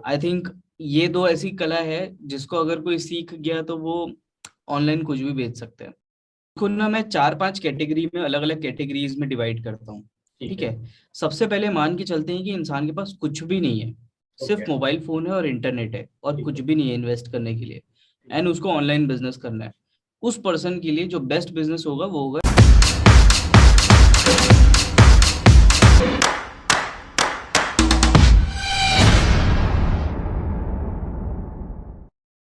I think ये दो ऐसी कला है जिसको अगर कोई सीख गया तो वो ऑनलाइन कुछ भी बेच सकते हैं। खुद ना मैं 4-5 कैटेगरी में, अलग अलग कैटेगरीज में डिवाइड करता हूँ। ठीक ठीक है। है। सबसे पहले मान के चलते हैं कि इंसान के पास कुछ भी नहीं है, ओके। सिर्फ मोबाइल फोन है और इंटरनेट है और ठीक कुछ है। भी नहीं है इन्वेस्ट करने के लिए, ठीक एंड है। उसको ऑनलाइन बिजनेस करना है। उस पर्सन के लिए जो बेस्ट बिजनेस होगा वो होगा।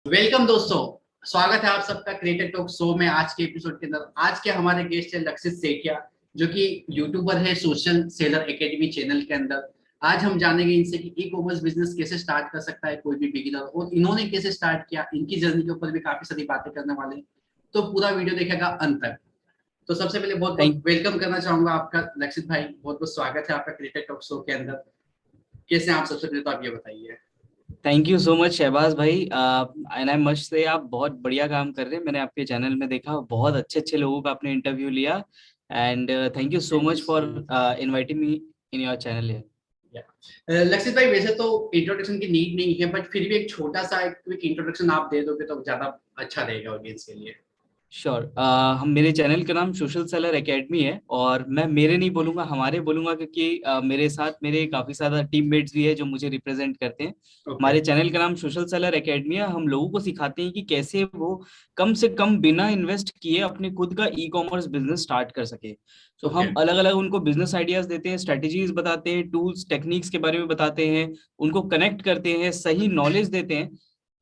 वेलकम दोस्तों, स्वागत है आप सबका क्रिएटर टॉक शो में। आज के एपिसोड के अंदर आज के हमारे गेस्ट है लक्षित सेठिया, जो कि यूट्यूबर है सोशल सेलर एकेडमी चैनल के अंदर। आज हम जानेंगे इनसे कि ई कॉमर्स बिजनेस कैसे स्टार्ट कर सकता है कोई भी बिगिनर, और इन्होंने कैसे स्टार्ट किया, इनकी जर्नी के ऊपर भी काफी सारी बातें करने वाले हैं। तो पूरा वीडियो देखेगा अंत तक। तो सबसे पहले बहुत बहुत थैंक वेलकम करना चाहूंगा आपका लक्षित भाई, बहुत बहुत स्वागत है आपका क्रिएटर टॉक शो के अंदर। कैसे हैं आप? सबसे पहले तो आप ये बताइए। Thank you so much Shahbaz भाई। एंड आई मस्ट से आप बहुत बढ़िया काम कर रहे हैं। मैंने आपके चैनल में देखा, बहुत अच्छे अच्छे लोगों का आपने इंटरव्यू लिया। And thank you so thank you much so for much. Inviting me in your channel. लक्षित भाई, वैसे तो इंट्रोडक्शन की नीड नहीं है, बट फिर भी एक छोटा सा एक क्विक इंट्रोडक्शन आप दे दोगे तो ज्यादा अच्छा रहेगा ऑडियंस के लिए। श्योर। हम मेरे चैनल का नाम सोशल सेलर एकेडमी है, और मैं मेरे नहीं बोलूंगा, हमारे बोलूंगा, क्योंकि मेरे साथ मेरे काफी सारा टीममेट्स भी है जो मुझे रिप्रेजेंट करते हैं। ओके। हमारे चैनल का नाम सोशल सेलर एकेडमी है। हम लोगों को सिखाते हैं कि कैसे वो कम से कम बिना इन्वेस्ट किए अपने खुद का ई कॉमर्स बिजनेस स्टार्ट कर सके। तो ओके। हम अलग अलग उनको बिजनेस आइडियाज देते हैं, स्ट्रेटेजीज बताते हैं, टूल्स टेक्निक्स के बारे में बताते हैं, उनको कनेक्ट करते हैं, सही नॉलेज देते हैं,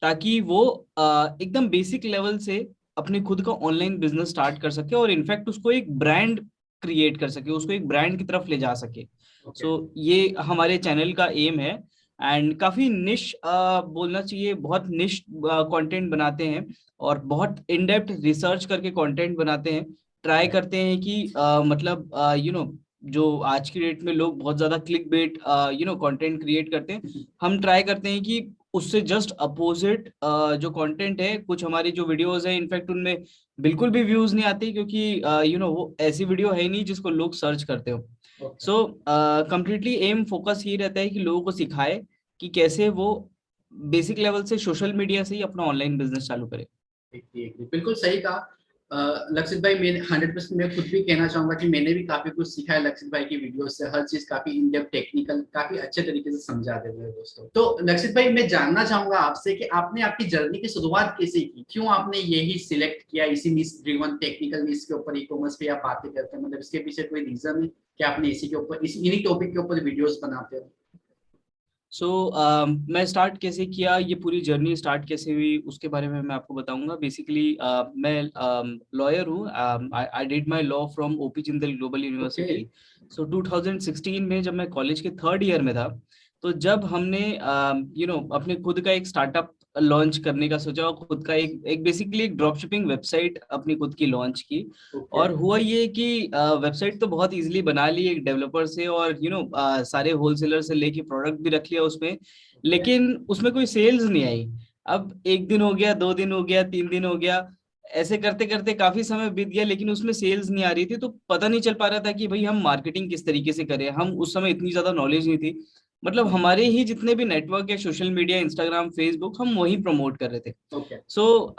ताकि वो एकदम बेसिक लेवल से अपने खुद का ऑनलाइन बिजनेस स्टार्ट कर सके, और इनफैक्ट उसको एक ब्रांड क्रिएट कर सके, उसको एक ब्रांड की तरफ ले जा सके। ओके। सो ये हमारे चैनल का एम है। एंड काफी निश बोलना चाहिए, बहुत निश कंटेंट बनाते हैं, और बहुत इन डेप्थ रिसर्च करके कंटेंट बनाते हैं। ट्राई करते हैं कि मतलब जो आज की डेट में लोग बहुत ज्यादा क्लिक बेट कंटेंट क्रिएट करते हैं, हम ट्राई करते हैं कि उससे जस्ट अपोजिट जो कंटेंट है, कुछ हमारी जो वीडियोस है इनफैक्ट उनमें बिल्कुल भी व्यूज नहीं आती, क्योंकि वो ऐसी वीडियो है ही नहीं जिसको लोग सर्च करते हो। ओके। सो कंप्लीटली एम फोकस ये रहता है कि लोगों को सिखाए कि कैसे वो बेसिक लेवल से सोशल मीडिया से ही अपना ऑनलाइन बिजनेस चालू करे। बिल्कुल सही कहा। लक्षित भाई, मैं 100% मैं खुद भी कहना चाहूंगा कि मैंने भी काफी कुछ सीखा है लक्षित भाई की वीडियो से। हर चीज काफी इन डेप्थ टेक्निकल काफी अच्छे तरीके से समझा देते हैं दोस्तों। तो लक्षित भाई, मैं जानना चाहूंगा आपसे कि आपने आपकी जर्नी की शुरुआत कैसे की, क्यों आपने यही सिलेक्ट किया, इसी निश ड्रिवन टेक्निकल निश के ऊपर ई कॉमर्स पे आप बातें करते हैं? मतलब इसके पीछे कोई रीजन है कि आपने इसी के ऊपर इन्हीं टॉपिक के ऊपर वीडियोस बनाते हो? सो मैं स्टार्ट कैसे किया, ये पूरी जर्नी स्टार्ट कैसे हुई, उसके बारे में मैं आपको बताऊंगा। बेसिकली मैं लॉयर हूँ। I did my law from OP Jindal global okay. University. So 2016 में जब मैं कॉलेज के थर्ड ईयर में था, तो जब हमने अपने खुद का एक स्टार्टअप लॉन्च करने का सोचा, और खुद का एक एक बेसिकली एक ड्रॉप शिपिंग वेबसाइट अपनी खुद की लॉन्च की। ओके। और हुआ ये कि वेबसाइट तो बहुत इजीली बना ली एक डेवलपर से, और सारे होलसेलर से लेके प्रोडक्ट भी रख लिया उसमें, ओके। लेकिन उसमें कोई सेल्स नहीं आई। अब एक दिन हो गया, 2 दिन हो गया, 3 दिन हो गया, ऐसे करते करते काफी समय बीत गया, लेकिन उसमें सेल्स नहीं आ रही थी। तो पता नहीं चल पा रहा था कि भाई हम मार्केटिंग किस तरीके से करें। हम उस समय इतनी ज्यादा नॉलेज नहीं थी, मतलब हमारे ही जितने भी नेटवर्क है, सोशल मीडिया, इंस्टाग्राम, फेसबुक, हम वही प्रमोट कर रहे थे। ओके। सो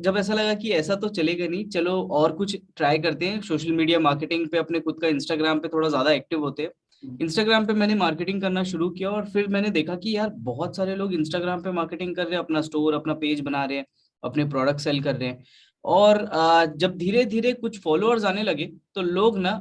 जब ऐसा लगा कि ऐसा तो चलेगा नहीं, चलो और कुछ ट्राई करते हैं सोशल मीडिया मार्केटिंग पे, अपने खुद का इंस्टाग्राम पे थोड़ा ज्यादा एक्टिव होते हैं। इंस्टाग्राम पे मैंने मार्केटिंग करना शुरू किया, और फिर मैंने देखा कि यार बहुत सारे लोग इंस्टाग्राम पे मार्केटिंग कर रहे हैं, अपना स्टोर, अपना पेज बना रहे हैं, अपने प्रोडक्ट सेल कर रहे हैं। और जब धीरे धीरे कुछ फॉलोअर्स आने लगे, तो लोग ना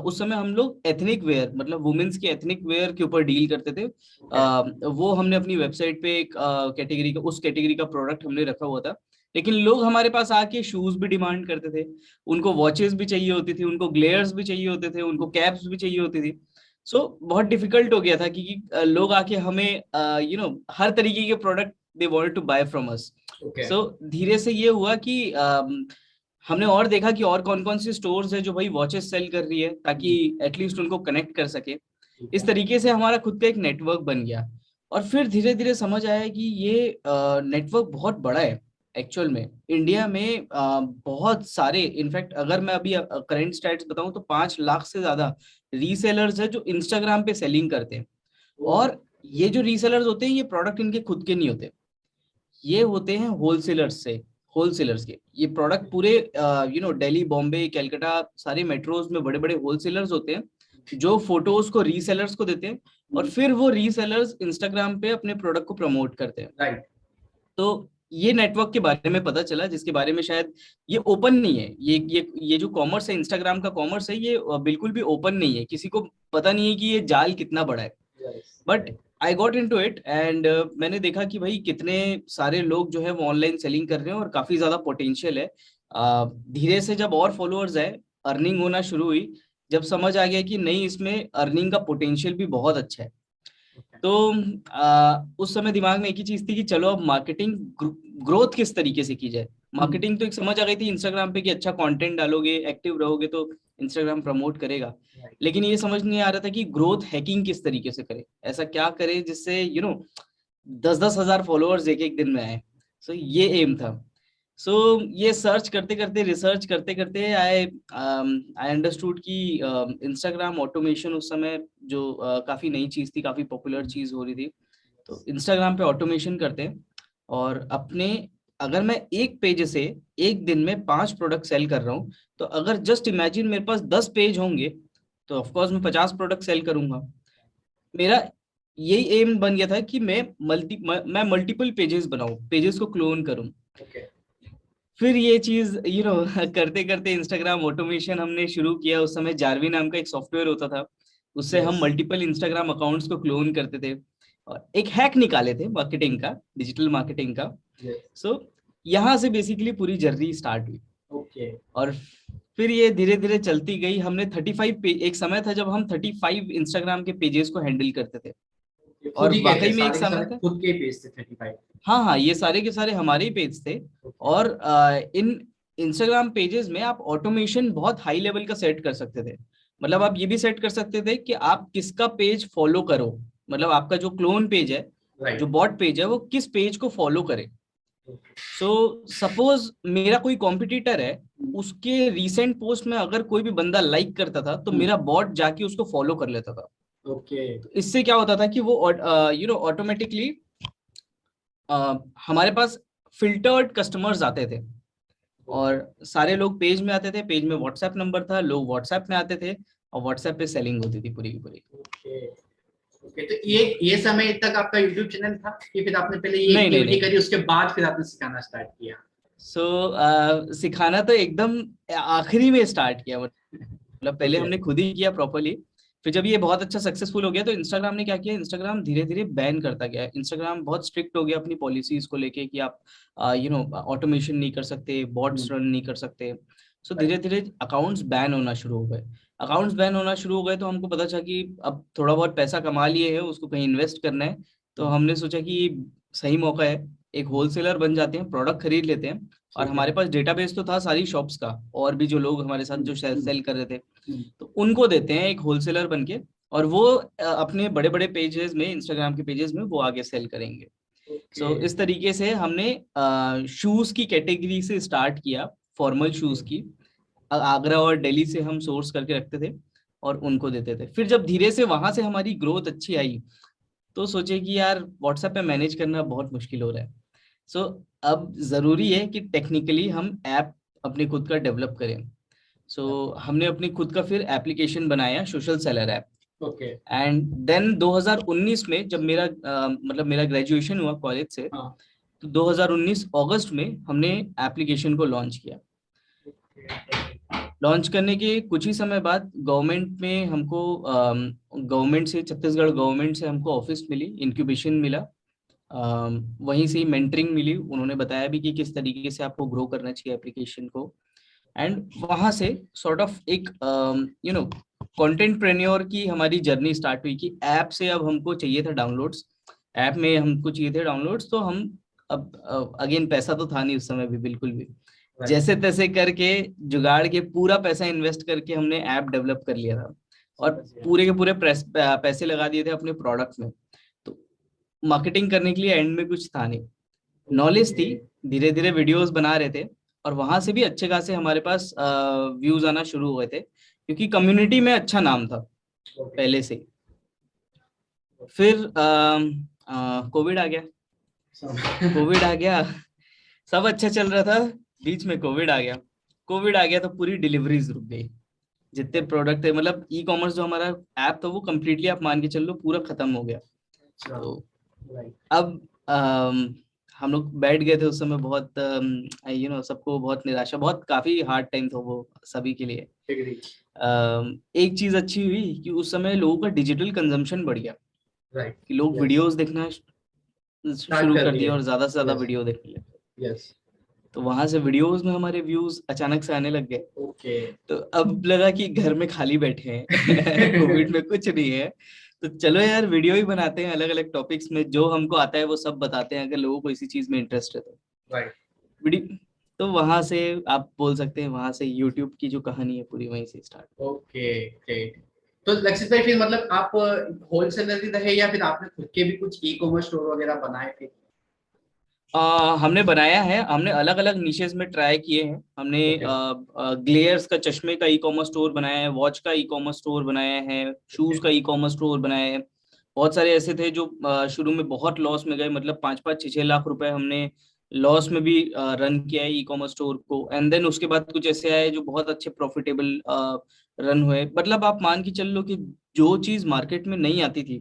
उस समय हम लोग एथनिक वेयर, मतलब वुमेन्स के एथनिक वेयर के ऊपर डील करते थे। ओके। वो हमने अपनी वेबसाइट पे एक कैटेगरी का, उस कैटेगरी का प्रोडक्ट हमने रखा हुआ था। लेकिन लोग हमारे पास आके शूज भी डिमांड करते थे, उनको वॉचेस भी चाहिए होती थी, उनको ग्लेयर्स भी चाहिए होते थे, उनको कैप्स भी चाहिए होती थी। सो बहुत डिफिकल्ट हो गया था, क्योंकि लोग आके हमें हर तरीके के product they wanted to buy from us. Okay. So धीरे से ये हुआ कि हमने और देखा कि और कौन कौन सी स्टोर्स है जो भाई वॉचेस सेल कर रही है, ताकि एटलीस्ट उनको कनेक्ट कर सके। ठीक इस है। तरीके से हमारा खुद का एक नेटवर्क बन गया। और फिर धीरे धीरे समझ आया कि ये नेटवर्क बहुत बड़ा है। एक्चुअल में इंडिया में बहुत सारे, इनफैक्ट अगर मैं अभी करंट स्टैट्स बताऊं तो 5 लाख से ज्यादा रीसेलर्स है जो इंस्टाग्राम पे सेलिंग करते हैं। ओ। और ये जो रीसेलर्स होते हैं ये प्रोडक्ट इनके खुद के नहीं होते, ये होते हैं होलसेलर्स से, होलसेलर्स के। ये प्रोडक्ट पूरे दिल्ली, बॉम्बे, कलकत्ता सारे मेट्रोज में बड़े बड़े होलसेलर्स होते हैं जो फोटोज को रीसेलर्स को देते हैं और फिर वो रीसेलर्स इंस्टाग्राम पे अपने प्रोडक्ट को प्रमोट करते हैं। राइट। तो ये नेटवर्क के बारे में पता चला, जिसके बारे में शायद ये ओपन नहीं है, ये जो कॉमर्स है, इंस्टाग्राम का कॉमर्स है, ये बिल्कुल भी ओपन नहीं है, किसी को पता नहीं है कि ये जाल कितना बड़ा है। But I got into it and मैंने देखा कि भाई कितने सारे लोग जो है वो ऑनलाइन सेलिंग कर रहे हैं और काफी ज्यादा पोटेंशियल है। धीरे से जब और फॉलोअर्स है, अर्निंग होना शुरू हुई, जब समझ आ गया कि नहीं इसमें अर्निंग का पोटेंशियल भी बहुत अच्छा है, तो उस समय दिमाग में एक ही चीज थी कि चलो अब मार्केटिंग ग्रोथ किस तरीके से की जाए। मार्केटिंग तो एक समझ आ गई थी इंस्टाग्राम पे कि अच्छा कंटेंट डालोगे, एक्टिव रहोगे तो इंस्टाग्राम प्रमोट करेगा, लेकिन ये समझ नहीं आ रहा था कि ग्रोथ हैकिंग किस तरीके से करे, ऐसा क्या करे जिससे 10-10 हजार फॉलोअर्स एक एक दिन में आए। सो ये एम था। सो ये सर्च करते करते, रिसर्च करते करते आई अंडरस्टूड कि इंस्टाग्राम ऑटोमेशन उस समय जो काफी नई चीज थी, काफी पॉपुलर चीज हो रही थी, तो इंस्टाग्राम पे ऑटोमेशन करते हैं और अपने, अगर मैं एक पेज से एक दिन में 5 प्रोडक्ट सेल कर रहा हूँ, तो अगर जस्ट इमेजिन मेरे पास 10 पेज होंगे तो ऑफकोर्स मैं 50 प्रोडक्ट सेल करूंगा। मेरा यही एम बन गया था कि मैं मल्टीपल पेजेस बनाऊं, पेजेस को क्लोन करूं। फिर ये चीज करते करते इंस्टाग्राम ऑटोमेशन हमने शुरू किया। उस समय जारवी नाम का एक सॉफ्टवेयर होता था, उससे हम मल्टीपल इंस्टाग्राम अकाउंट्स को क्लोन करते थे और एक हैक निकाले थे मार्केटिंग का, डिजिटल मार्केटिंग का। सो यहाँ से बेसिकली पूरी जर्नी स्टार्ट हुई। और फिर ये धीरे धीरे चलती गई। हमने 35 पेज, एक समय था जब हम 35 इंस्टाग्राम के पेजेस को हैंडल करते थे, और वाकई में एक समय था खुद के पेज थे 35। हाँ हाँ, ये सारे के सारे हमारे ही पेज थे। और इन इंस्टाग्राम पेजेस में आप ऑटोमेशन बहुत हाई लेवल का सेट कर सकते थे। मतलब आप ये भी सेट कर सकते थे कि आप किसका पेज फॉलो करो, मतलब आपका जो क्लोन पेज है, जो बॉट पेज है, वो किस पेज को फॉलो करे। सो सपोज मेरा कोई कॉम्पिटिटर है, उसके रीसेंट पोस्ट में अगर कोई भी बंदा लाइक करता था तो मेरा बॉट जाके उसको फॉलो कर लेता था। तो इससे क्या होता था कि वो ऑटोमेटिकली हमारे पास फिल्टर्ड कस्टमर्स आते थे और सारे लोग पेज में आते थे। पेज में व्हाट्सएप नंबर था, लोग व्हाट्सएप में आते थे और व्हाट्सएप पे सेलिंग होती थी पूरी की पूरी। तो ये समय तक आपका YouTube चैनल था कि फिर आपने पहले ये एक्टिविटी करी उसके बाद फिर आपने सिखाना स्टार्ट किया? सिखाना तो एकदम आखिरी में स्टार्ट किया, मतलब पहले हमने खुद ही किया प्रॉपरली। फिर जब ये बहुत अच्छा सक्सेसफुल हो गया तो इंस्टाग्राम ने क्या किया, इंस्टाग्राम धीरे धीरे बैन करता गया। इंस्टाग्राम बहुत स्ट्रिक्ट हो गया अपनी पॉलिसीज को लेके कि आप ऑटोमेशन नहीं कर सकते, बॉट्स रन नहीं कर सकते। सो धीरे धीरे अकाउंट्स बैन होना शुरू हो गए। अकाउंट्स बैन होना शुरू हो गए तो हमको पता चला कि अब थोड़ा बहुत पैसा कमा लिए है, उसको कहीं इन्वेस्ट करना है। तो हमने सोचा कि सही मौका है, एक होलसेलर बन जाते हैं, प्रोडक्ट खरीद लेते हैं। और हमारे पास डेटाबेस तो था सारी शॉप्स का, और भी जो लोग हमारे साथ जो सेल कर रहे थे, तो उनको देते हैं एक होलसेलर बन के, और वो अपने बड़े बड़े पेजेस में, इंस्टाग्राम के पेजेस में वो आगे सेल करेंगे। सो इस तरीके से हमने शूज की कैटेगरी से स्टार्ट किया, फॉर्मल शूज की। आगरा और दिल्ली से हम सोर्स करके रखते थे और उनको देते थे। फिर जब धीरे से वहां से हमारी ग्रोथ अच्छी आई तो सोचे कि यार व्हाट्सएप पे मैनेज करना बहुत मुश्किल हो रहा है। सो अब जरूरी है कि टेक्निकली हम ऐप अपने खुद का डेवलप करें। सो हमने अपनी खुद का फिर एप्लीकेशन बनाया, social seller app. And then 2019 में जब मतलब मेरा ग्रेजुएशन हुआ कॉलेज से, तो 2019 अगस्त में हमने एप्लीकेशन को लॉन्च किया। लॉन्च करने के कुछ ही समय बाद गवर्नमेंट में हमको गवर्नमेंट से, छत्तीसगढ़ गवर्नमेंट से हमको ऑफिस मिली, इंक्यूबेशन मिला, वहीं से ही मेंटरिंग मिली। उन्होंने बताया भी कि किस तरीके से आपको ग्रो करना चाहिए एप्लीकेशन को। एंड वहां से सॉर्ट ऑफ एक कंटेंट प्रेन्योर की हमारी जर्नी स्टार्ट हुई कि ऐप से अब हमको चाहिए था डाउनलोड्स, ऐप में हमको चाहिए थे डाउनलोड्स। तो हम अब अगेन पैसा तो था नहीं उस समय भी बिल्कुल भी, जैसे तैसे करके जुगाड़ के पूरा पैसा इन्वेस्ट करके हमने ऐप डेवलप कर लिया था और पूरे के पूरे पैसे लगा दिए थे अपने प्रोडक्ट में। तो मार्केटिंग करने के लिए एंड में कुछ था नहीं, नॉलेज थी, धीरे धीरे वीडियोस बना रहे थे और वहां से भी अच्छे खासे हमारे पास व्यूज आना शुरू हुए थे, क्योंकि कम्युनिटी में अच्छा नाम था पहले से। फिर कोविड आ गया। कोविड आ गया, सब अच्छा चल रहा था, बीच में कोविड आ गया। कोविड आ गया तो पूरी डिलीवरीज रुक गई। जितने प्रोडक्ट थे, मतलब ई कॉमर्स जो हमारा ऐप था वो कम्प्लीटली आप मान के चल लो पूरा खत्म हो गया। अच्छा, तो राइट। अब हम लोग बैठ गए थे उस समय, बहुत सबको बहुत निराशा, बहुत काफी हार्ड टाइम था वो सभी के लिए। एग्री। एक चीज अच्छी हुई कि उस समय लोगों का डिजिटल कंजम्पशन बढ़ गया, राइट। कि लोग यस। वीडियोस देखना स्टार्ट शुरू कर कर दिया दिए। और ज्यादा से ज्यादा यस। वीडियो देखने लगे। यस। तो वहां से वीडियोस में हमारे व्यूज अचानक से आने लग गए। ओके। तो अब लगा कि घर में खाली बैठे हैं कोविड में कुछ नहीं है, तो चलो यार वीडियो ही बनाते हैं, अलग अलग टॉपिक्स में जो हमको आता है वो सब बताते हैं, अगर लोगों को इसी चीज में इंटरेस्ट है तो। राइट। वीडियो, तो वहां से आप बोल सकते हैं, वहां से यूट्यूब की जो कहानी है पूरी वहीं से स्टार्ट। Okay, great. तो लक्षित भाई, फिर मतलब आप होलसेलर ही रहे या फिर आपने खुद के भी कुछ ई कॉमर्स स्टोर वगैरह बनाए थे? हमने बनाया है, हमने अलग अलग निशेस में ट्राई किए हैं। हमने ओके। ग्लेयर्स का, चश्मे का ई कॉमर्स स्टोर बनाया है, वॉच का ई कॉमर्स स्टोर बनाया है, शूज का ई कॉमर्स स्टोर बनाया है। बहुत सारे ऐसे थे जो शुरू में बहुत लॉस में गए, मतलब 5-5 6-6 लाख रुपए हमने लॉस में भी रन किया है ई कॉमर्स स्टोर को। एंड देन उसके बाद कुछ ऐसे आए जो बहुत अच्छे प्रॉफिटेबल रन हुए। मतलब आप मान के चल लो कि जो चीज मार्केट में नहीं आती थी,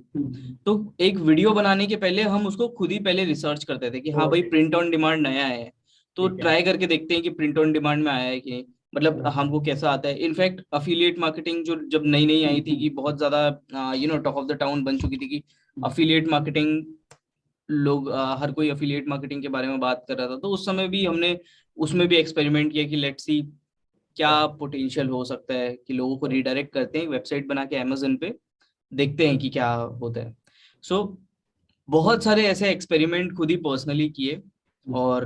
तो एक वीडियो बनाने के पहले हम उसको खुद ही पहले रिसर्च करते थे कि हाँ भाई ओके। प्रिंट ऑन डिमांड नया है, तो ठीक है। ट्राई करके देखते हैं कि प्रिंट ऑन डिमांड में आया है कि नहीं, मतलब हम्म, हमको कैसा आता है। इनफैक्ट अफिलिएट मार्केटिंग जो जब नई नई आई थी, कि बहुत ज्यादा टॉप ऑफ द टाउन बन चुकी थी, कि अफिलिएट मार्केटिंग लोग हर कोई अफिलिएट मार्केटिंग के बारे में बात कर रहा था, तो उस समय भी हमने उसमें भी एक्सपेरिमेंट किया कि लेट्स सी क्या पोटेंशियल हो सकता है, कि लोगों को रिडायरेक्ट करते हैं वेबसाइट बना के अमेजन पे, देखते हैं कि क्या होता है। सो बहुत सारे ऐसे एक्सपेरिमेंट खुद ही पर्सनली किए, और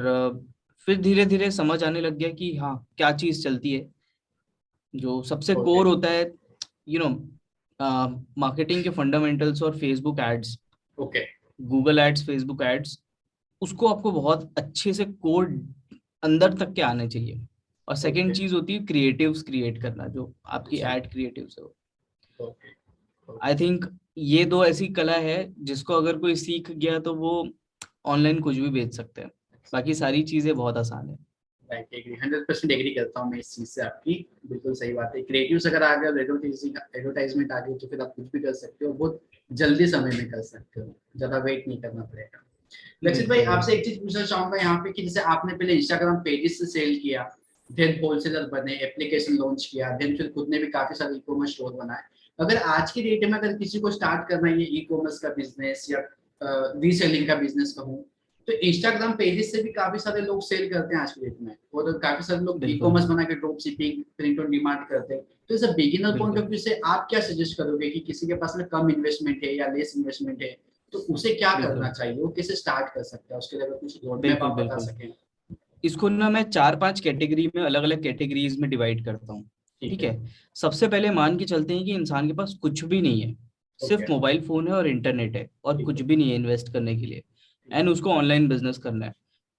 फिर धीरे धीरे समझ आने लग गया कि हाँ क्या चीज चलती है। जो सबसे ओके। कोर होता है, यू नो मार्केटिंग के फंडामेंटल्स और Facebook ads, okay. Google ads, Facebook ads, उसको आपको बहुत अच्छे से कोड अंदर तक के आने चाहिए। और सेकंड ओके। चीज होती है क्रिएटिव्स क्रिएट करना, जो आपकी अच्छा। एड क्रिएटिव्स है। ओके। आई थिंक ये दो ऐसी कला है जिसको अगर कोई सीख गया तो वो ऑनलाइन कुछ भी बेच सकते हैं। बाकी सारी चीजें बहुत आसान है। राइट, एग्री, 100% एग्री करता हूँ मैं इस चीज से आपकी। बिल्कुल सही बात है। क्रिएटिव्स अगर आ गया, एडवर्टाइजमेंट आ गई, तो फिर आप कुछ भी कर सकते हो, बहुत जल्दी समय में कर सकते हो, ज्यादा वेट नहीं करना पड़ेगा। लक्षित भाई, बिल्कुल आपसे बिल्कुल। एक चीज पूछना चाहूंगा यहाँ पे कि जैसे आपने पहले इंस्टाग्राम पेजेस से सेल किया, देन होलसेलर बने, एप्लीकेशन लॉन्च किया, देन फिर खुद ने भी काफी सारे ई कॉमर्स स्टोर बनाए। अगर आज की डेट में अगर किसी को स्टार्ट करना है ये ई कॉमर्स का बिजनेस या रीसेलिंग का बिजनेस कहूँ, तो इंस्टाग्राम पेजेस से भी काफी सारे लोग सेल करते हैं आज की डेट में, और तो काफी सारे लोग ई बिल्कुल कॉमर्स बना के drop shipping, print on demand करते हैं। तो as a beginner point of बिल्कुल व्यू से आप क्या सजेस्ट करोगे कि किसी के पास में कम इन्वेस्टमेंट है या लेस इन्वेस्टमेंट है, तो उसे क्या करना बिल्कुल चाहिए, वो कैसे स्टार्ट कर सकता है, उसके लिए अगर कुछ रोड मैप बिल्कुल आप बता बिल्कुल। सकें? इसको ना मैं 4-5 कैटेगरी में, अलग अलग कैटेगरीज में डिवाइड करता हूँ। ठीक ठीक है। है। सबसे पहले मान के चलते हैं कि इंसान के पास कुछ भी नहीं है, ओके। सिर्फ मोबाइल फोन है और इंटरनेट है, और ठीक कुछ है। भी नहीं है इन्वेस्ट करने के लिए, ठीक एंड है। उसको ऑनलाइन बिजनेस करना है।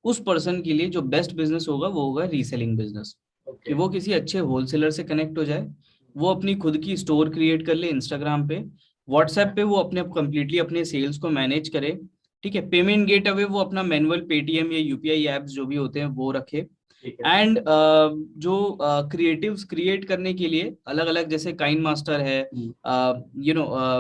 उस पर्सन के लिए जो बेस्ट बिजनेस होगा वो होगा रीसेलिंग बिजनेस। कि ओके। वो किसी अच्छे होलसेलर से कनेक्ट हो जाए, वो अपनी खुद की स्टोर क्रिएट कर ले इंस्टाग्राम पे, व्हाट्सएप पे वो अपने कम्प्लीटली अपने सेल्स को मैनेज करे। ठीक है। पेमेंट गेट अवे वो अपना मैनुअल पेटीएम या यूपीआई एप्स जो भी होते हैं वो रखे। ठीक है। एंड जो क्रिएटिव्स क्रिएट करने के लिए अलग अलग, जैसे काइन मास्टर है,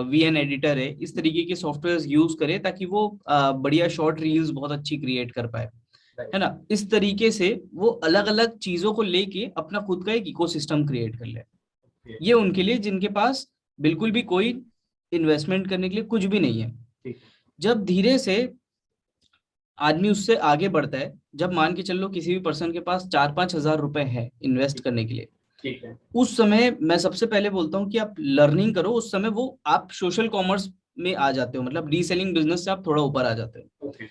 वीएन एडिटर है, इस तरीके के सॉफ्टवेयर यूज करे ताकि वो बढ़िया शॉर्ट रील्स बहुत अच्छी क्रिएट कर पाए। है राइट। ना। इस तरीके से वो अलग अलग चीजों को लेके अपना खुद का एक इकोसिस्टम क्रिएट कर ले। ओके। ये उनके लिए जिनके पास बिल्कुल भी कोई इन्वेस्टमेंट करने के लिए कुछ भी नहीं है। ठीक है। जब धीरे से आदमी उससे आगे बढ़ता है, जब मान के चल लो किसी भी पर्सन के पास 4-5 हजार रुपए है इन्वेस्ट ठीक है। करने के लिए, ठीक है। उस समय मैं सबसे पहले बोलता हूँ कि आप लर्निंग करो। उस समय वो आप सोशल कॉमर्स में आ जाते हो, मतलब रीसेलिंग बिजनेस से आप थोड़ा ऊपर आ जाते हो। ओके।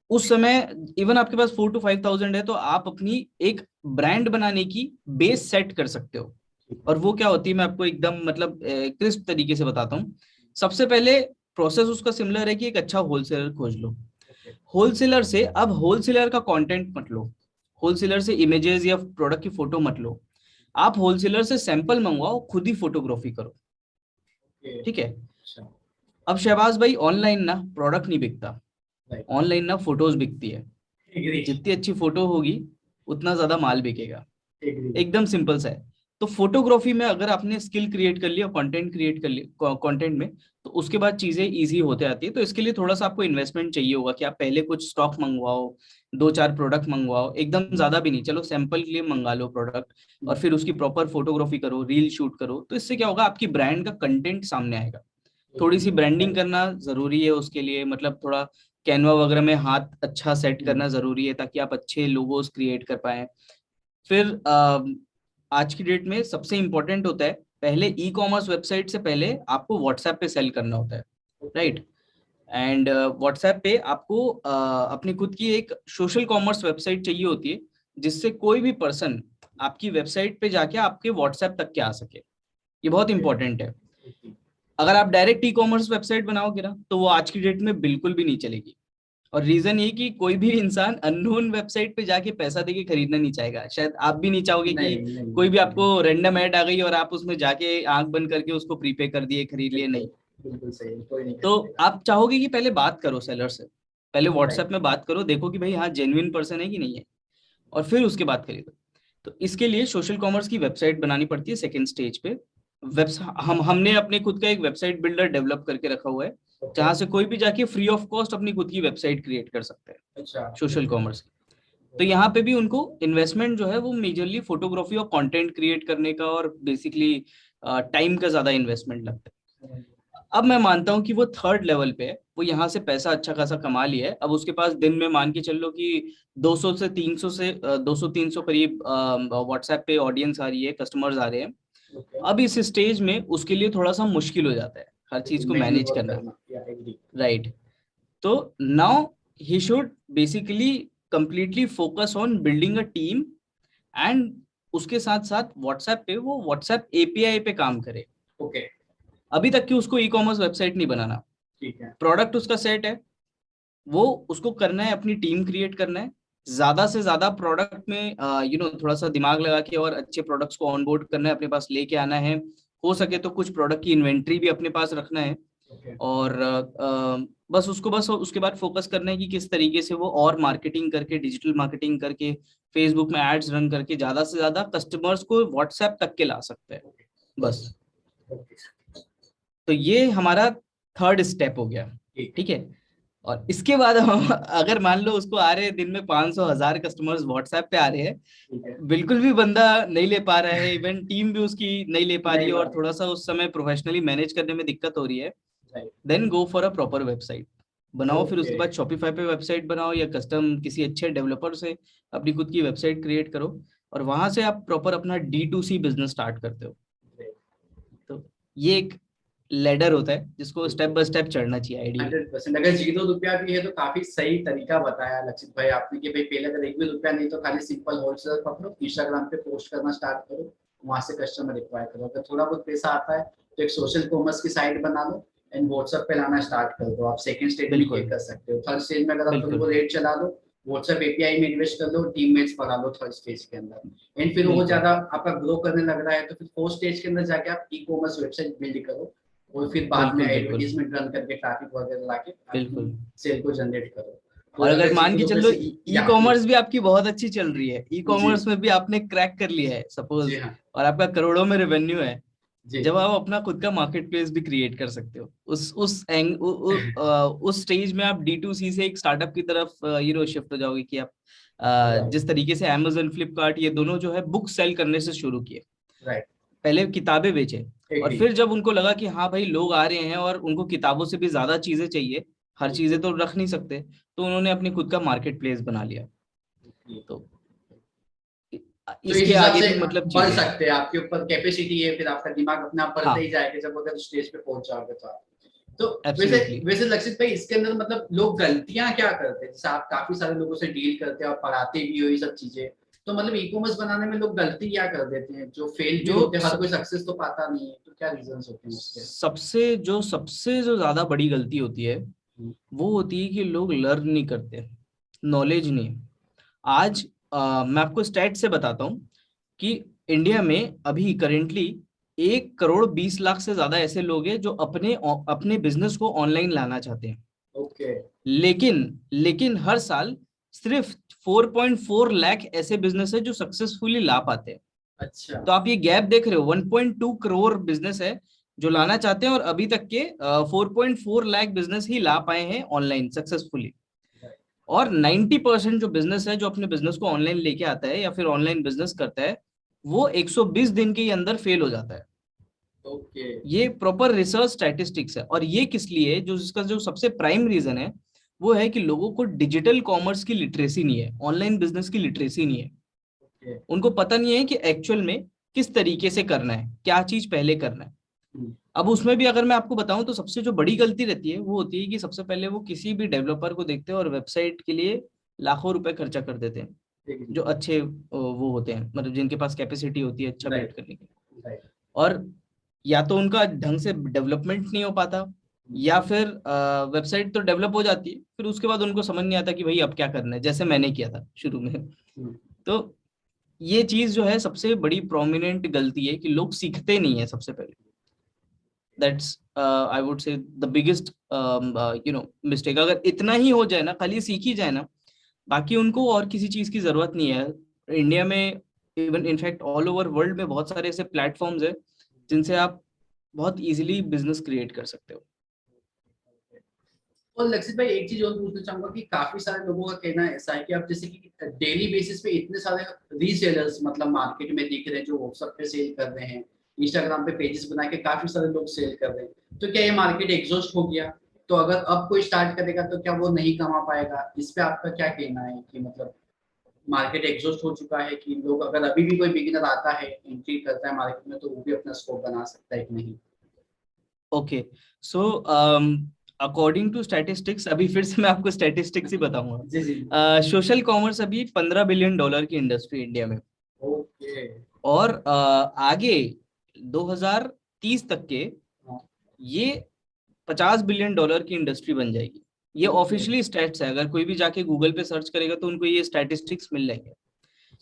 उस समय इवन आपके पास 4-5 thousand है, तो आप अपनी एक ब्रांड बनाने की बेस सेट कर सकते हो। ठीक है। और वो क्या होती है, मैं आपको एकदम मतलब क्रिस्प तरीके से बताता हूँ। सबसे पहले प्रोसेस उसका सिमिलर है कि एक अच्छा होलसेलर खोज लो। ओके। होलसेलर से, अब होलसेलर का कंटेंट मत लो, होलसेलर से इमेजेस या प्रोडक्ट की फोटो मत लो, आप होलसेलर से सैंपल मंगवाओ, खुद ही फोटोग्राफी करो। ओके। ठीक है। अच्छा। अब शहबाज भाई, ऑनलाइन ना प्रोडक्ट नहीं बिकता, Right. ऑनलाइन ना फोटोज बिकती है। Agree. जितनी अच्छी फोटो होगी उतना ज्यादा माल बिकेगा। Agree. एकदम सिंपल सा है। तो फोटोग्राफी में अगर आपने स्किल क्रिएट कर लिया, कंटेंट क्रिएट कर लिया कंटेंट में, तो उसके बाद चीजें इजी होते आती है। तो इसके लिए थोड़ा सा आपको इन्वेस्टमेंट चाहिए होगा कि आप पहले कुछ स्टॉक मंगवाओ, 2-4 प्रोडक्ट मंगवाओ, एकदम ज्यादा भी नहीं, चलो सैंपल के लिए मंगा लो प्रोडक्ट, और फिर उसकी प्रॉपर फोटोग्राफी करो, रील शूट करो। तो इससे क्या होगा, आपकी ब्रांड का कंटेंट सामने आएगा। थोड़ी सी ब्रांडिंग करना जरूरी है उसके लिए, मतलब थोड़ा कैनवा वगैरह में हाथ अच्छा सेट करना जरूरी है, ताकि आप अच्छे लोगोस क्रिएट कर पाए। फिर आज की डेट में सबसे इंपॉर्टेंट होता है, पहले ई कॉमर्स वेबसाइट से पहले आपको व्हाट्सएप पे सेल करना होता है, राइट। एंड व्हाट्सएप पे आपको अपनी खुद की एक सोशल कॉमर्स वेबसाइट चाहिए होती है, जिससे कोई भी पर्सन आपकी वेबसाइट पे जाके आपके व्हाट्सएप तक के आ सके। ये बहुत इंपॉर्टेंट है। अगर आप डायरेक्ट ई कॉमर्स वेबसाइट बनाओगे ना, तो वो आज की डेट में बिल्कुल भी नहीं चलेगी। और रीजन ये कि कोई भी इंसान अननोन वेबसाइट पे जाके पैसा देके खरीदना नहीं चाहेगा। शायद आप भी नहीं चाहोगे कि कोई भी आपको रैंडम ऐड आ गई और आप उसमें जाके आंख बंद करके उसको प्रीपे कर दिए, खरीद लिए, नहीं। बिल्कुल सही, कोई नहीं तो करेगा। आप चाहोगे कि पहले बात करो सेलर से, पहले व्हाट्सएप में बात करो, देखो कि भाई हाँ जेन्युइन पर्सन है कि नहीं है, और फिर उसके बाद खरीदो। तो इसके लिए सोशल कॉमर्स की वेबसाइट बनानी पड़ती है सेकंड स्टेज पे। हमने अपने खुद का एक वेबसाइट बिल्डर डेवलप करके रखा हुआ है, जहां से कोई भी जाके फ्री ऑफ कॉस्ट अपनी खुद की वेबसाइट क्रिएट कर सकते हैं। अच्छा, सोशल कॉमर्स। तो यहाँ पे भी उनको इन्वेस्टमेंट जो है वो मेजरली फोटोग्राफी और कंटेंट क्रिएट करने का, और बेसिकली टाइम का ज्यादा इन्वेस्टमेंट लगता है। अब मैं मानता हूँ कि वो थर्ड लेवल पे है, वो यहाँ से पैसा अच्छा खासा कमा लिया है। अब उसके पास दिन में मान के चल लो कि 200 से 300 करीब व्हाट्सएप पे ऑडियंस आ रही है, कस्टमर्स आ रहे हैं। अब इस स्टेज में उसके लिए थोड़ा सा मुश्किल हो जाता है हर चीज को मैनेज करना, राइट। तो now he should basically completely focus on building a team, and उसके साथ साथ व्हाट्सएप पे वो व्हाट्सएप एपीआई पे काम करे। ओके, अभी तक कि उसको ई कॉमर्स वेबसाइट नहीं बनाना, ठीक है। प्रोडक्ट उसका सेट है, वो उसको करना है, अपनी टीम क्रिएट करना है, ज्यादा से ज्यादा प्रोडक्ट में थोड़ा सा दिमाग लगा के और अच्छे प्रोडक्ट्स को ऑनबोर्ड करना है, अपने पास लेके आना है। हो सके तो कुछ प्रोडक्ट की इन्वेंट्री भी अपने पास रखना है। और बस उसके बाद फोकस करना है कि किस तरीके से वो और मार्केटिंग करके, डिजिटल मार्केटिंग करके, फेसबुक में एड्स रन करके ज्यादा से ज्यादा कस्टमर्स को व्हाट्सएप तक के ला सकते हैं, बस। तो ये हमारा थर्ड स्टेप हो गया, ठीक है। और इसके बाद हम अगर मान लो उसको आ रहे हैं दिन में 500-1000 कस्टमर्स व्हाट्सएप पे आ रहे हैं, बिल्कुल भी बंदा नहीं ले पा रहा है, इवन टीम भी उसकी नहीं ले पा रही है, और थोड़ा सा उस समय प्रोफेशनली मैनेज करने में दिक्कत हो रही है, then go for a proper website बनाओ। फिर उसके बाद शॉपिफाई पे वेबसाइट बनाओ, या कस्टम किसी अच्छे डेवलपर से अपनी खुद की वेबसाइट क्रिएट करो, और वहां से आप प्रॉपर अपना D2C बिजनेस स्टार्ट करते हो। तो ये एक लेडर होता है जिसको स्टेप बाय स्टेप चढ़ना चाहिए आइडिया। 100%। अगर ₹0 भी है तो काफी सही तरीका बताया लक्षित भाई आपने कि भाई पहले अगर एक भी रुपया नहीं तो खाली सिंपल होलसेलर पकड़ो, इंस्टाग्राम पे पोस्ट करना स्टार्ट करो, वहां से कस्टमर रिक्वायर करो। अगर थोड़ा बहुत पैसा आता है तो एक सोशल कॉमर्स की साइट बना लो एंड व्हाट्सएप पे लाना स्टार्ट कर दो। आप सेकंड स्टेज में ये कर सकते हो। थर्ड स्टेज में अगर आप थोड़ी बहुत रेट चला लो, व्हाट्सएप एपीआई में इन्वेस्ट कर लो, टीममेट्स बढ़ा लो थर्ड स्टेज के अंदर। एंड फिर वो ज्यादा आपका ग्रो करने लग रहा है तो फिर फोर्थ स्टेज के अंदर जाके आप ई कॉमर्स वेबसाइट बिल्ड करो, और फिर बाद में एडवर्टाइजमेंट रन करके ट्रैफिक वगैरह लाके बिल्कुल सेल को जनरेट करो। और अगर मान के चलो ई कॉमर्स भी आपकी बहुत अच्छी चल रही है, ई कॉमर्स में भी आपने क्रैक कर लिया है सपोज, और आपका करोड़ों में रेवेन्यू है, जब आप अपना खुद का मार्केट प्लेस भी क्रिएट कर सकते हो, उस स्टेज में आप D2C से एक स्टार्टअप की तरफ शिफ्ट हो जाओगे, कि आप जिस तरीके से Amazon, फ्लिपकार्ट, ये दोनों जो है बुक सेल करने से शुरू किए। पहले किताबें बेचे, और फिर जब उनको लगा कि हाँ भाई लोग आ रहे हैं और उनको किताबों से भी ज्यादा चीजें चाहिए, हर चीजें तो रख नहीं सकते, तो उन्होंने अपनी खुद का मार्केट प्लेस बना लिया। तो इसके आगे भी मतलब बढ़ सकते हैं, आपके ऊपर कैपेसिटी है, फिर आपका दिमाग अपने आप बढ़ते ही जाएगा जब अगर स्टेज पे पहुंच जाओगे तो आप। तो वैसे लक्षित भाई इसके अंदर मतलब लोग गलतियां क्या करते हैं? जैसे आप काफी सारे लोगों से डील करते हैं और पढ़ाते भी हो ये सब चीजें, तो मतलब ई कॉमर्स बनाने में लोग गलती क्या कर देते हैं? जो फेल भी होते हैं, हर कोई सक्सेस तो पाता नहीं है, तो क्या रीजंस होते हैं उसके? सबसे जो ज्यादा बड़ी गलती होती है वो होती है कि लोग लर्न नहीं करते, नॉलेज नहीं। आज मैं आपको स्टैट से बताता हूँ कि इंडिया में अभी करेंटली 1,20,00,000 से ज्यादा ऐसे लोग हैं जो अपने अपने बिजनेस को ऑनलाइन लाना चाहते हैं। ओके। लेकिन लेकिन हर साल सिर्फ 4.4 लाख ऐसे बिजनेस है जो सक्सेसफुली ला पाते हैं। अच्छा। तो आप ये गैप देख रहे हो, 1.2 करोड़ बिजनेस है जो लाना चाहते हैं और अभी तक के 4.4 लाख बिजनेस ही ला पाए हैं ऑनलाइन सक्सेसफुली। और 90% जो बिजनेस है जो अपने बिजनेस को ऑनलाइन लेके आता है या फिर ऑनलाइन बिजनेस करता है, वो 120 दिन के अंदर फेल हो जाता है। ओके। ये प्रॉपर रिसर्च स्टैटिस्टिक्स है। और ये किस लिए है, जो इसका जो सबसे प्राइम रीजन है वो है कि लोगों को डिजिटल कॉमर्स की लिटरेसी नहीं है, ऑनलाइन बिजनेस की लिटरेसी नहीं है। ओके। उनको पता नहीं है कि एक्चुअल में किस तरीके से करना है, क्या चीज पहले करना है। अब उसमें भी अगर मैं आपको बताऊं तो सबसे जो बड़ी गलती रहती है वो होती है कि सबसे पहले वो किसी भी डेवलपर को देखते हैं और वेबसाइट के लिए लाखों रुपए खर्चा कर देते हैं, जो अच्छे वो होते हैं, मतलब जिनके पास कैपेसिटी होती है अच्छा बिल्ड करने की। और या तो उनका ढंग से डेवलपमेंट नहीं हो पाता, या फिर वेबसाइट तो डेवलप हो जाती है, फिर उसके बाद उनको समझ नहीं आता कि भाई अब क्या करना है, जैसे मैंने किया था शुरू में। तो ये चीज जो है सबसे बड़ी प्रोमिनेंट गलती है कि लोग सीखते नहीं है सबसे पहले। That's I would say the biggest mistake. अगर इतना ही हो जाए ना, खाली सीख ही जाए ना, बाकी उनको और किसी चीज की जरूरत नहीं है। इंडिया में, even in fact all over world में बहुत सारे ऐसे प्लेटफॉर्म्स है जिनसे आप बहुत इजीली बिजनेस क्रिएट कर सकते हो। और लक्षित भाई एक चीज और पूछना चाहूंगा कि काफी सारे लोगों का कहना ऐसा है कि अब जैसे कि डेली बेसिस पे इतने सारे रीसेलर्स मतलब मार्केट में दिख रहे हैं जो व्हाट्सएप पे सेल कर रहे हैं, इंस्टाग्राम पे पेजेस बना के काफी सारे लोग सेल कर रहे हैं, तो क्या ये मार्केट एग्जॉस्ट हो गया? तो अगर अब कोई स्टार्ट करेगा तो क्या वो नहीं कमा पाएगा? इस पे आपका क्या कहना है कि मतलब मार्केट एग्जॉस्ट हो चुका है कि लोग अगर अभी भी कोई बिगिनर आता है एंट्री करता है मार्केट में तो वो भी अपना स्कोप बना सकता है कि नहीं? Okay, so according to statistics, अभी फिर से मैं आपको स्टैटिस्टिक्स ही जी जी। बताऊंगा। सोशल कॉमर्स अभी $15 बिलियन की इंडस्ट्री इंडिया में। ओके। और आगे 2030 तक के ये $50 बिलियन की इंडस्ट्री बन जाएगी। ये ऑफिशियली स्टैट्स है, अगर कोई भी जाके गूगल पे सर्च करेगा तो उनको ये स्टैटिस्टिक्स मिल जाएंगे।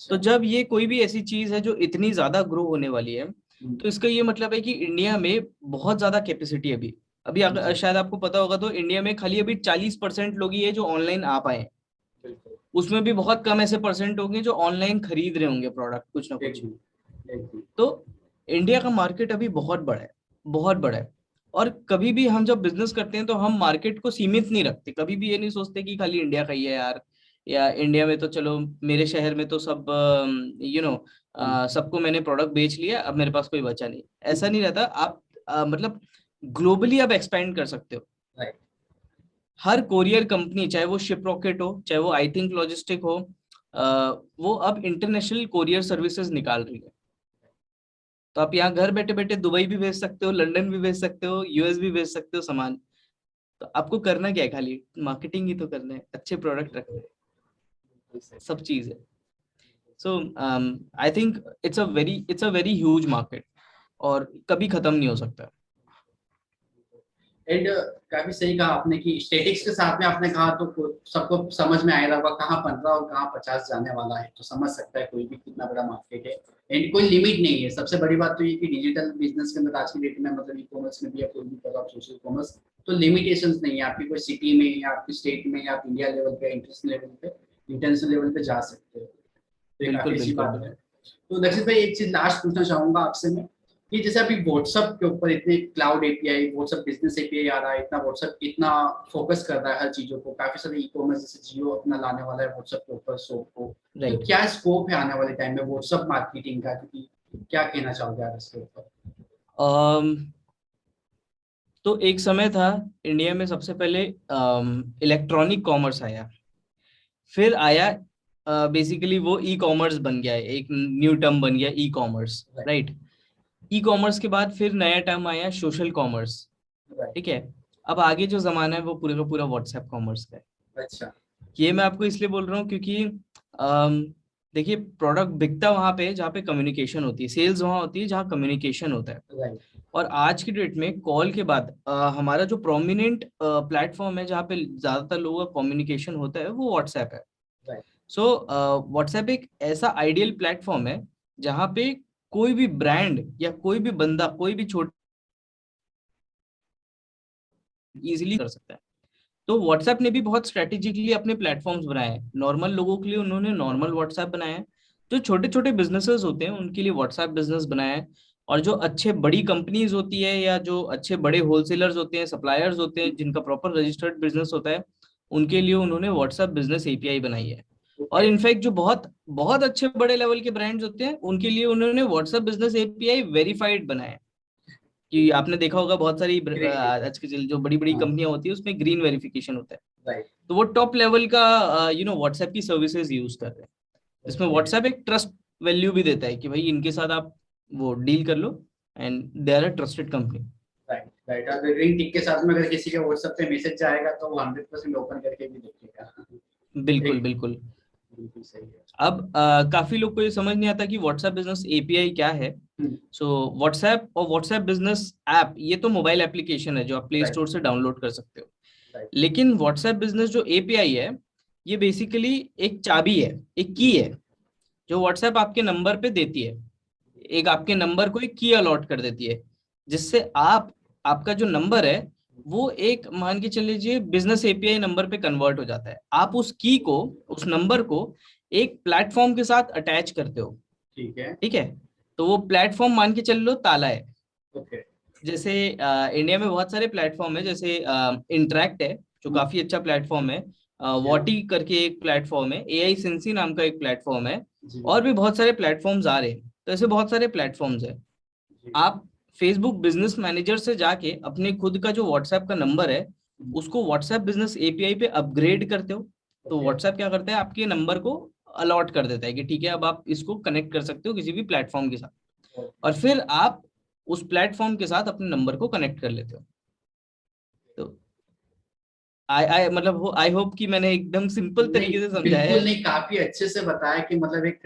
तो जब ये कोई भी ऐसी चीज है जो इतनी ज्यादा ग्रो होने वाली है, तो इसका ये मतलब है कि इंडिया में बहुत ज्यादा कैपेसिटी है अभी। अभी अगर शायद आपको पता होगा तो इंडिया में खाली अभी 40% लोग ही है जो ऑनलाइन आ पाए हैं। उसमें भी बहुत कम ऐसे परसेंट होंगे जो ऑनलाइन खरीद रहे होंगे प्रोडक्ट कुछ ना कुछ। तो इंडिया का मार्केट अभी बहुत बड़ा है, बहुत बड़ा है। और कभी भी हम जब बिजनेस करते हैं तो हम मार्केट को सीमित नहीं रखते, कभी भी ये नहीं सोचते कि खाली इंडिया का ही है यार, या इंडिया में तो चलो मेरे शहर में तो सब सबको मैंने प्रोडक्ट बेच लिया, अब मेरे पास कोई बचा नहीं। ऐसा नहीं रहता। आप मतलब ग्लोबली आप एक्सपेंड कर सकते हो। हर कोरियर कंपनी, चाहे वो शिप रॉकेट हो, चाहे वो आई थिंक लॉजिस्टिक हो, वो अब इंटरनेशनल कोरियर सर्विसेज निकाल रही है। तो आप यहाँ घर बैठे बैठे दुबई भी भेज सकते हो, लंदन भी भेज सकते हो, यूएस भी भेज सकते हो सामान। तो आपको करना क्या है, खाली मार्केटिंग ही तो करना है, अच्छे प्रोडक्ट रखने हैं, सब चीज है। So I think it's a very huge market और कभी खत्म नहीं हो सकता। एंड काफी सही कहा आपने कि स्टेटिक्स के साथ में आपने कहा तो सबको समझ में आएगा होगा कहाँ 15 और कहाँ 50 जाने वाला है, तो समझ सकता है कोई भी कितना बड़ा मार्केट है। एंड कोई लिमिट नहीं है। सबसे बड़ी बात तो ये कि डिजिटल बिजनेस के अंदर आज की डेट में मतलब ई कॉमर्स में भी या कोई भी करो आप सोशल कॉमर्स, तो लिमिटेशंस नहीं है। आपकी कोई सिटी में या आपकी स्टेट में या आप इंडिया लेवल पे, इंटरनेशनल लेवल पे जा सकते हो। तो ये काफी बिल्कुल अच्छी बिल्कुल। बात है। तो दक्षित भाई एक चीज लास्ट पूछना चाहूंगा आपसे मैं कि जैसे अभी व्हाट्सएप के ऊपर इतने cloud API, WhatsApp business API आ रहा है, इतना व्हाट्सएप इतना फोकस कर रहा है हर चीजों को, काफी सारे ई कॉमर्स जैसे जियो अपना लाने वाला है व्हाट्सएप के ऊपर शॉप को, तो क्या स्कोप है आने वाले टाइम में व्हाट्सएप मार्केटिंग का? क्योंकि क्या कहना चाहोगे आप इसके ऊपर? तो एक समय था इंडिया में सबसे पहले इलेक्ट्रॉनिक कॉमर्स आया, फिर आया बेसिकली वो ई कॉमर्स बन गया है, एक न्यू टर्म बन गया e commerce, right. E commerce के बाद फिर नया टर्म आया सोशल कॉमर्स, ठीक है। अब आगे जो जमाना है वो पूरे का पूरा व्हाट्सएप कॉमर्स का है। अच्छा। ये मैं आपको इसलिए बोल रहा हूँ क्योंकि देखिए प्रोडक्ट बिकता वहां पे जहाँ पे कम्युनिकेशन होती है, सेल्स वहां होती है जहाँ कम्युनिकेशन होता है। और आज की डेट में कॉल के बाद हमारा जो प्रोमिनेंट प्लेटफॉर्म है जहाँ पे ज्यादातर लोगों का कम्युनिकेशन होता है वो व्हाट्सएप है। सो व्हाट्सएप एक ऐसा आइडियल प्लेटफॉर्म है जहाँ पे कोई भी ब्रांड या कोई भी बंदा, कोई भी छोटा इजीली कर सकता है। तो व्हाट्सएप ने भी बहुत स्ट्रेटेजिकली अपने प्लेटफॉर्म्स बनाए हैं। नॉर्मल लोगों के लिए उन्होंने नॉर्मल व्हाट्सएप बनाया है, जो छोटे छोटे बिजनेसेस होते हैं उनके लिए व्हाट्सएप बिजनेस बनाया है, और जो अच्छे बड़ी कंपनीज होती है या जो अच्छे बड़े होलसेलर्स होते हैं, सप्लायर्स होते हैं, जिनका प्रॉपर रजिस्टर्ड बिजनेस होता है, उनके लिए उन्होंने व्हाट्सएप बिजनेस एपीआई बनाई है। और ओके। इनफैक्ट जो बहुत बहुत अच्छे बड़े लेवल के ब्रांड्स होते हैं उनके लिए उन्होंने व्हाट्सएप बिजनेस एपीआई वेरीफाइड बनाया है। कि आपने देखा होगा बहुत सारी ग्रेट। आज की जो बड़ी बड़ी हाँ। कंपनियां होती है उसमें ग्रीन वेरिफिकेशन होता है। राइट। तो वो टॉप लेवल का व्हाट्सएप की सर्विसेज यूज कर रहे हैं, जिसमें ओके। व्हाट्सएप एक ट्रस्ट वैल्यू भी देता है कि भाई इनके साथ आप वो डील कर लो, and they are a trusted company. Right right. अगर ग्रीन टिक के साथ में अगर किसी का व्हाट्सएप पे मैसेज जाएगा तो वो 100% ओपन करके भी देखेगा। बिल्कुल एक बिल्कुल। बिल्कुल सही है। अब काफी लोग को ये समझ नहीं आता कि व्हाट्सएप बिजनेस एपीआई क्या है। सो व्हाट्सएप और व्हाट्सएप बिजनेस ऐप ये तो मोबाइल एप्लीकेशन है जो आप प्ले राइट स्टोर से डाउनलोड कर सकते हो। राइट। लेकिन व्हाट्सएप बिजनेस जो एपीआई है, ये बेसिकली एक चाबी है, एक की है, जो व्हाट्सएप आपके नंबर पे देती है। एक आपके नंबर को एक की अलॉट कर देती है, जिससे आपका जो नंबर है वो एक मान के चल लीजिए बिजनेस एपीआई नंबर पे कन्वर्ट हो जाता है। आप उस की को, उस नंबर को एक प्लेटफॉर्म के साथ अटैच करते हो। ठीक है। ठीक है। तो वो प्लेटफॉर्म मान के चल लो ताला है। ओके। जैसे इंडिया में बहुत सारे प्लेटफॉर्म है, जैसे इंटरेक्ट है जो काफी अच्छा प्लेटफॉर्म है, या वॉटी करके एक प्लेटफॉर्म है, एआई सेंसी नाम का एक प्लेटफॉर्म है, जी और भी बहुत सारे प्लेटफॉर्म्स आ रहे हैं। तो ऐसे बहुत सारे प्लेटफॉर्म्स है। जी। आप फेसबुक बिजनेस मैनेजर से जाके अपने खुद का जो व्हाट्सएप का नंबर है उसको व्हाट्सएप बिजनेस एपीआई पे अपग्रेड करते हो। तो ओके। व्हाट्सएप क्या करता है, आपके नंबर को अलॉट कर देता है कि ठीक है अब आप इसको कनेक्ट कर सकते हो किसी भी प्लेटफॉर्म के साथ, और फिर आप उस प्लेटफॉर्म के साथ अपने नंबर को कनेक्ट कर लेते हो। तो आई आई मतलब आई होप कि मैंने एकदम सिंपल नहीं तरीके से समझाया बिल्कुल है। नहीं, काफी अच्छे से बताया कि मतलब एक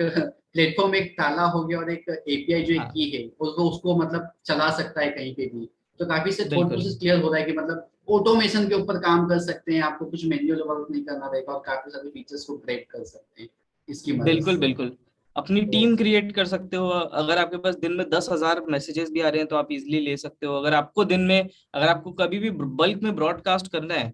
प्लेटफॉर्म एक ताला हो गया और एक एपीआई जो एक हाँ की है उसको मतलब चला सकता है कहीं पे भी। तो काफी से थॉट बिल्कुल प्रोसेस क्लियर हो रहा है कि मतलब ऑटोमेशन के ऊपर काम कर सकते हैं, आपको कुछ मैन्युअल वर्क नहीं करना रहेगा और काफी सारे फीचर्स को ब्रेक कर सकते हैं इसकी मदद बिल्कुल से। बिल्कुल। अपनी तो टीम क्रिएट कर सकते हो। अगर आपके पास दिन में 10,000 मैसेजेस भी आ रहे हैं तो आप इजिली ले सकते हो। अगर आपको दिन में, अगर आपको कभी भी बल्क में ब्रॉडकास्ट करना है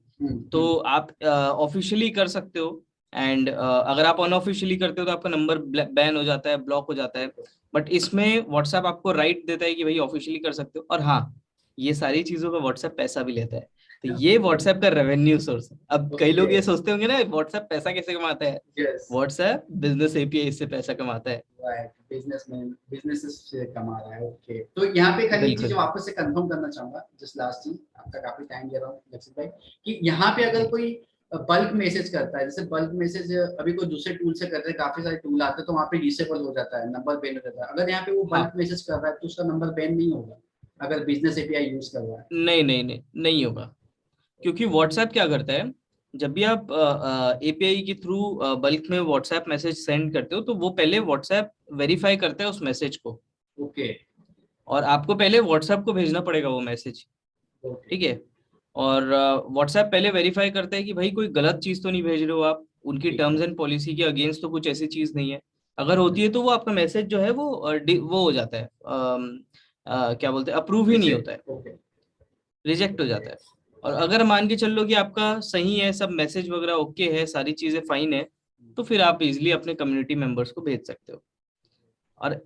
तो हम्म। आप ऑफिशियली कर सकते हो। एंड अगर आप अनऑफिशियली करते हो तो आपका नंबर बैन हो जाता है, ब्लॉक हो जाता है। बट इसमें व्हाट्सएप आपको राइट देता है कि भाई ऑफिशियली कर सकते हो। और हाँ, ये सारी चीजों का व्हाट्सएप पैसा भी लेता है। तो ये व्हाट्सएप का रेवेन्यू सोर्स है। अब कई ओके। लोग ये सोचते होंगे ना व्हाट्सएप पैसा कैसे कमाता है। यस। व्हाट्सएप बिजनेस एपीआई इससे पैसा कमाता है। राइट। बिजनेसमैन बिजनेस से कमा रहा है। ओके, तो यहाँ पे खाली चीज बिल्कुल। वापस से कंफर्म करना चाहूंगा, जस्ट लास्ट चीज, आपका काफी टाइम ले रहा हूँ लक्षित भाई, कि यहाँ पे अगर जी कोई बल्क मैसेज करता है, जैसे बल्क मैसेज अभी कोई दूसरे टूल से करते हैं, काफी सारे टूल आते हैं तो वहाँ पे डिसेबल हो जाता है, नंबर बैन हो जाता है। अगर यहाँ पे वो बल्क हाँ। मैसेज कर रहा है तो उसका नंबर बैन नहीं होगा अगर बिजनेस एपीआई यूज कर रहा है। नहीं नहीं नहीं, नहीं होगा। क्योंकि व्हाट्सएप क्या करता है, जब भी आप एपीआई के थ्रू बल्क में व्हाट्सएप मैसेज सेंड करते हो तो वो पहले व्हाट्सएप वेरीफाई करता है उस मैसेज को, ओके। और आपको पहले व्हाट्सएप को भेजना पड़ेगा वो मैसेज। ओके। ठीक है। और व्हाट्सएप पहले वेरीफाई करता है कि भाई कोई गलत चीज तो नहीं भेज रहे हो आप, उनकी ठीक टर्म्स है। एंड पॉलिसी के अगेंस्ट तो कुछ ऐसी चीज नहीं है। अगर होती है तो वो आपका मैसेज जो है वो वो हो जाता है, क्या बोलते हैं, अप्रूव ही नहीं होता है, रिजेक्ट। ओके। रिजेक्ट हो जाता है। और अगर मान के चल लो कि आपका सही है, सब मैसेज वगैरह ओके है, सारी चीजें फाइन है, तो फिर आप इजिली अपने कम्युनिटी मेंबर्स को भेज सकते हो। और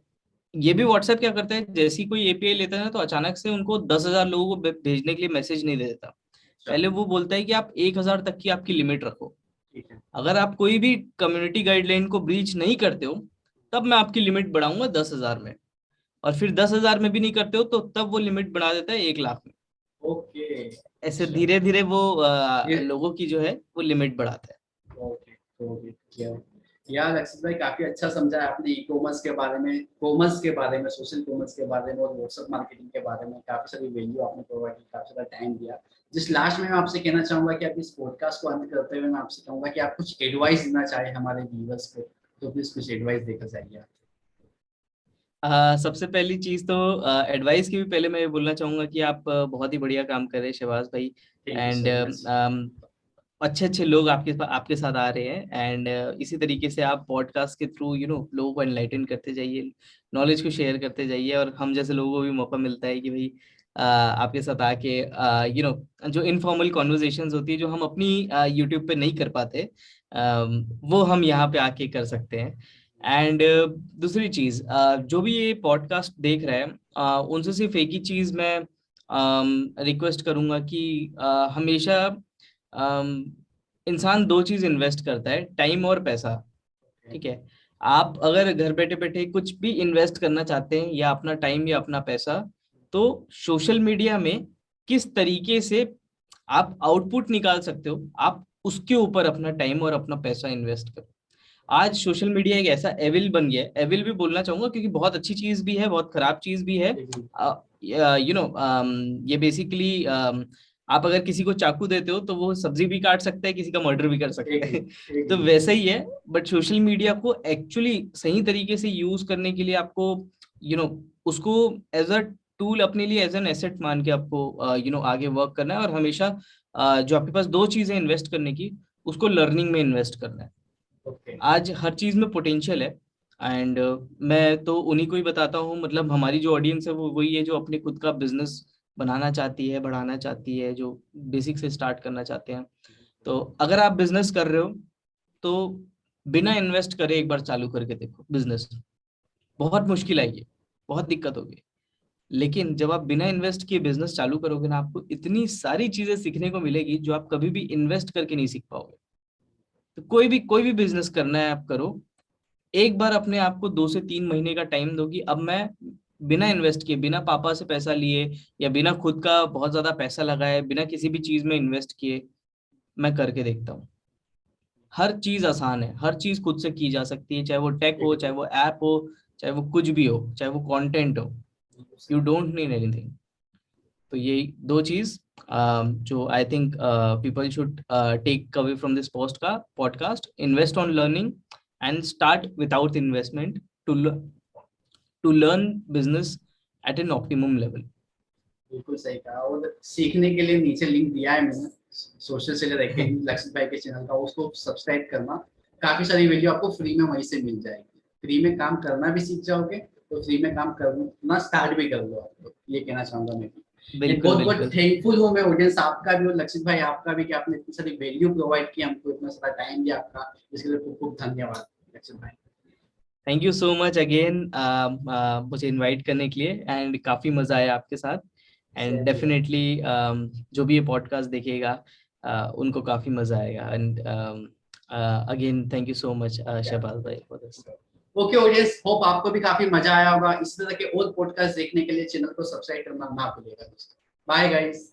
ये भी व्हाट्सएप क्या करता है, जैसी कोई एपीआई लेता है ना तो अचानक से उनको 10,000 लोगों को भेजने के लिए मैसेज नहीं दे देता। अच्छा। पहले वो बोलता है कि आप 1,000 तक की आपकी लिमिट रखो। ठीक है। अगर आप कोई भी कम्युनिटी गाइडलाइन को ब्रीच नहीं करते हो तब मैं आपकी लिमिट बढ़ाऊंगा 10,000 में, और फिर 10,000 में भी नहीं करते हो तो तब वो लिमिट बढ़ा देता है 1,00,000 में। ओके। ऐसे अच्छा। धीरे धीरे वो ये लोगों की जो है वो लिमिट बढ़ाता है। ओके। ओके। यार लक्षित भाई, काफी अच्छा समझा आपने ई कॉमर्स के बारे में, कॉमर्स के बारे में, सोशल कॉमर्स के बारे में और व्हाट्सएप मार्केटिंग के बारे में। काफी सारी वैल्यू आपने प्रोवाइड की, काफी सारा टाइम दिया। जिस लास्ट में मैं आपसे कहना चाहूंगा कि आप इस पॉडकास्ट को अंत करते हुए मैं आपसे कहूंगा कि आप कुछ एडवाइस देना चाहे हमारे व्यूअर्स को, तो प्लीज कुछ एडवाइस देकर जाइए आप। सबसे पहली चीज तो एडवाइस की भी पहले मैं ये बोलना चाहूंगा कि आप बहुत ही बढ़िया काम कर रहे हैं शहबाज भाई। Thank you and so much. अच्छे अच्छे लोग आपके साथ आ रहे हैं, एंड इसी तरीके से आप पॉडकास्ट के थ्रू लोगों को एनलाइटन करते जाइए, नॉलेज को शेयर करते जाइए, और हम जैसे लोगों को भी मौका मिलता है कि भाई आपके साथ आके जो इनफॉर्मल कॉन्वर्जेशंस होती है जो हम अपनी यूट्यूब पे नहीं कर पाते, वो हम यहाँ पे आके कर सकते हैं। एंड दूसरी चीज, जो भी ये पॉडकास्ट देख रहे हैं उनसे सिर्फ एक ही चीज मैं रिक्वेस्ट करूंगा कि हमेशा इंसान दो चीज इन्वेस्ट करता है, टाइम और पैसा। ठीक है, आप अगर घर बैठे बैठे कुछ भी इन्वेस्ट करना चाहते हैं, या अपना टाइम या अपना पैसा, तो सोशल मीडिया में किस तरीके से आप आउटपुट निकाल सकते हो, आप उसके ऊपर अपना टाइम और अपना पैसा इन्वेस्ट करो। आज सोशल मीडिया एक ऐसा एविल बन गया है, एविल भी बोलना चाहूंगा क्योंकि बहुत अच्छी चीज भी है, बहुत खराब चीज भी है। ये बेसिकली आप अगर किसी को चाकू देते हो तो वो सब्जी भी काट सकता है, किसी का मर्डर भी कर सकता है। तो वैसा ही है, बट सोशल मीडिया को एक्चुअली सही तरीके से यूज करने के लिए आपको उसको एज अ टूल, अपने लिए एज एन एसेट मान के आपको आगे वर्क करना है, और हमेशा जो आपके पास दो चीजें इन्वेस्ट करने की, उसको लर्निंग में इन्वेस्ट करना है। आज हर चीज में पोटेंशियल है, एंड मैं तो उन्हीं को ही बताता हूँ, मतलब हमारी जो ऑडियंस है वो वही है जो अपने खुद का बिजनेस बनाना चाहती है, बढ़ाना चाहती है, जो बेसिक से स्टार्ट करना चाहते हैं। तो अगर आप बिजनेस कर रहे हो तो बिना इन्वेस्ट करे एक बार चालू करके देखो बिजनेस। बहुत मुश्किल आएगी, बहुत दिक्कत होगी, लेकिन जब आप बिना इन्वेस्ट किए बिजनेस चालू करोगे ना, आपको इतनी सारी चीजें सीखने को मिलेगी जो आप कभी भी इन्वेस्ट करके नहीं सीख पाओगे। तो कोई भी बिजनेस करना है आप करो, एक बार अपने आप को 2 से 3 महीने का टाइम दो कि अब मैं बिना इन्वेस्ट किए, बिना पापा से पैसा लिए, या बिना खुद का बहुत ज्यादा पैसा लगाए, बिना किसी भी चीज में इन्वेस्ट किए मैं करके देखता हूँ। हर चीज आसान है, हर चीज खुद से की जा सकती है, चाहे वो टेक हो, चाहे वो ऐप हो, चाहे वो कुछ भी हो, चाहे वो कंटेंट हो। You don't need anything. तो ये दो चीज जो I think people should take away from this podcast: invest on learning and start without investment to learn business at an optimum level. बिल्कुल सही कहा, और सीखने के लिए नीचे लिंक दिया है मैंने, सोशल सेलर एकेडमी लक्षित भाई के चैनल का, उसको सब्सक्राइब करना। काफी सारी वीडियो आपको फ्री में वहीं से मिल जाएगी, फ्री में काम करना भी सीख जाओगे, तो फ्री में काम करना स्टार्ट भी कर लो आप लोग, ये कहना चाहूंगा मैं भी। बहुत बहुत थैंकफुल हूँ मैं ऑडियंस आपका भी और लक्षित भाई आपका भी, कि आपने इतनी सारी वैल्यू प्रोवाइड की हमको, इतना सारा टाइम दिया आपका, इसके लिए खूब खूब धन्यवाद लक्षित भाई। Thank you so much again मुझे इनवाइट करने के लिए, एंड काफी मजा आया आपके साथ, एंड डेफिनेटली जो भी ये पॉडकास्ट देखेगा उनको काफी मजा आएगा। And again thank you so much Shahbaz भाई for this. Okay audience, hope आपको भी काफी मजा आया होगा। इस तरह के और पॉडकास्ट देखने के लिए चैनल को सब्सक्राइब करना ना भूलिएगा दोस्तों। Bye guys.